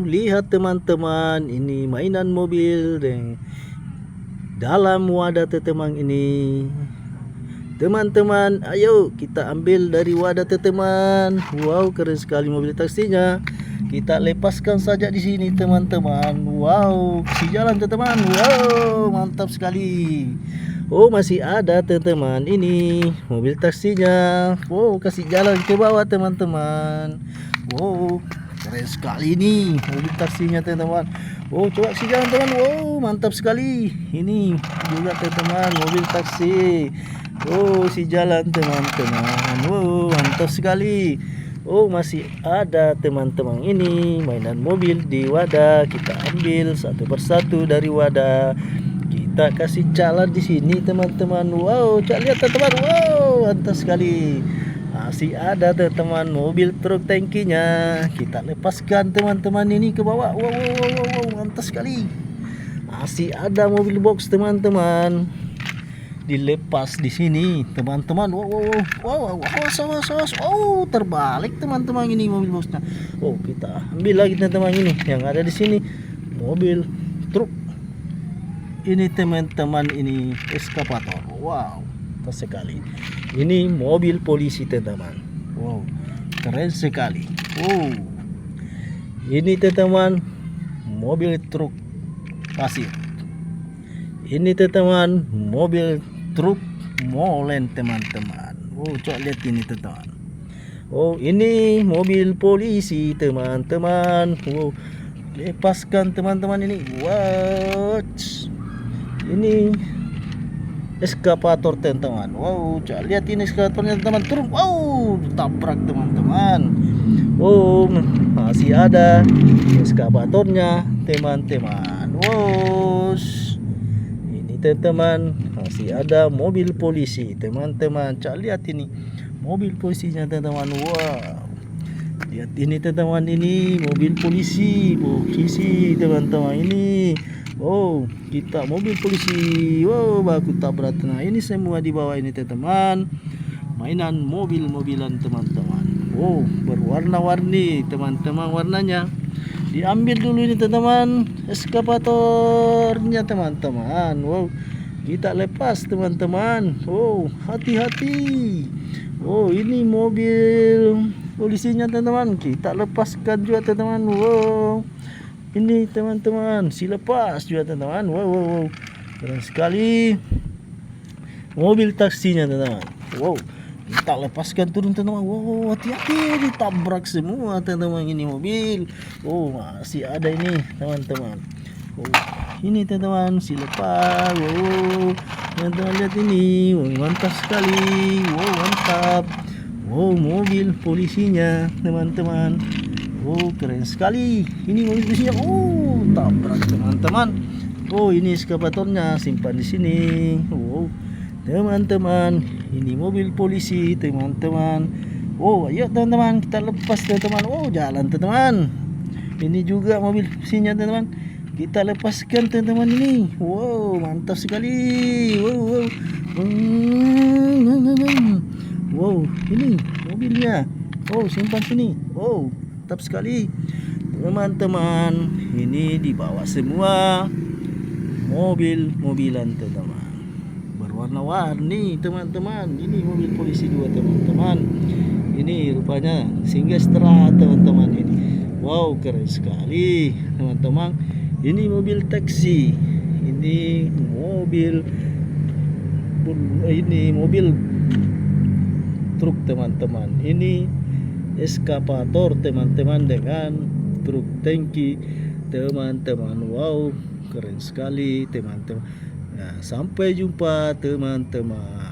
Lihat teman-teman, ini mainan mobil dan dalam wadah teman ini. Teman-teman, ayo kita ambil dari wadah teman. Wow, keren sekali mobil taksinya. Kita lepaskan saja di sini teman-teman. Wow, kasih jalan teman-teman. Wow, mantap sekali. Oh, masih ada teman-teman. Ini mobil taksinya. Wow, kasih jalan ke bawah teman-teman. Wow, keren sekali ini mobil taksinya teman-teman. Oh, coba kasih jalan teman. Wow, mantap sekali. Ini juga teman-teman mobil taksi. Oh, si jalan teman-teman. Wow, mantap sekali. Oh, masih ada teman-teman ini mainan mobil di wadah. Kita ambil satu persatu dari wadah. Kita kasih jalan di sini teman-teman. Wow, coba lihat teman-teman. Wow, mantap sekali. Masih ada teman-teman mobil truk tangkinya. Kita lepaskan teman-teman ini ke bawah. Wow, wow, wow, wow, mantap sekali. Masih ada mobil box teman-teman. Dilepas di sini teman-teman. Wow, wow, wow, wow, awas. Oh, terbalik teman-teman ini mobil boxnya. Oh, kita ambil lagi teman-teman ini yang ada di sini mobil truk ini teman-teman, ini eskavator. Wow, keren sekali. Ini mobil polisi teman-teman. Wow, keren sekali. Wow, ini teman-teman mobil truk pasir. Ini teman-teman mobil truk molen teman-teman. Oh, coba lihat ini teman-teman. Oh, ini mobil polisi teman-teman. Wow, lepaskan teman-teman ini. Wow, ini eskavator teman-teman. Wow, coba lihat ini eskavatornya teman-teman. Turun. Wow, tabrak teman-teman. Oh, masih ada eskavatornya teman-teman. Wow, teman-teman masih ada mobil polisi teman-teman. Cak lihat ini mobil polisinya teman-teman. Wow, lihat ini teman-teman, ini mobil polisi teman-teman ini. Oh, kita mobil polisi. Wow, baku tabrak. Nah, ini semua di bawah ini teman-teman mainan mobil-mobilan teman-teman. Wow, berwarna-warni teman-teman warnanya. Diambil dulu ini teman-teman eskavatornya teman-teman. Wow, kita lepas teman-teman. Wow, hati-hati. Oh, ini mobil polisinya teman-teman. Kita lepaskan juga teman-teman. Wow, ini teman-teman silepas juga teman-teman. Wow, keren sekali mobil taksinya teman-teman. Wow, kita lepaskan turun teman-teman. Wow, hati-hati, ditabrak semua teman-teman ini mobil. Oh, masih ada ini teman-teman. Oh, ini teman-teman si lepas. Wow, teman-teman lihat ini. Wow, mantap sekali. Wow, mantap. Wow, mobil polisinya teman-teman. Oh, keren sekali ini mobil polisinya. Oh, tabrak teman-teman. Oh, ini eskavatornya simpan di sini. Wow, teman-teman, ini mobil polisi teman-teman. Oh, ayo teman-teman kita lepas teman-teman. Oh, jalan teman-teman. Ini juga mobil polisinya teman-teman. Kita lepaskan teman-teman ini. Wow, mantap sekali. Wow. Wow, ini mobilnya. Oh, simpan sini. Wow, mantap sekali teman-teman. Ini dibawa semua mobil-mobilan teman-teman, warna-warni teman-teman. Ini mobil polisi juga teman-teman. Ini rupanya singgah setelah teman-teman ini. Wow, keren sekali teman-teman. Ini mobil taksi. Ini mobil truk teman-teman. Ini eskavator teman-teman dengan truk tangki teman-teman. Wow, keren sekali teman-teman. Nah, sampai jumpa teman-teman.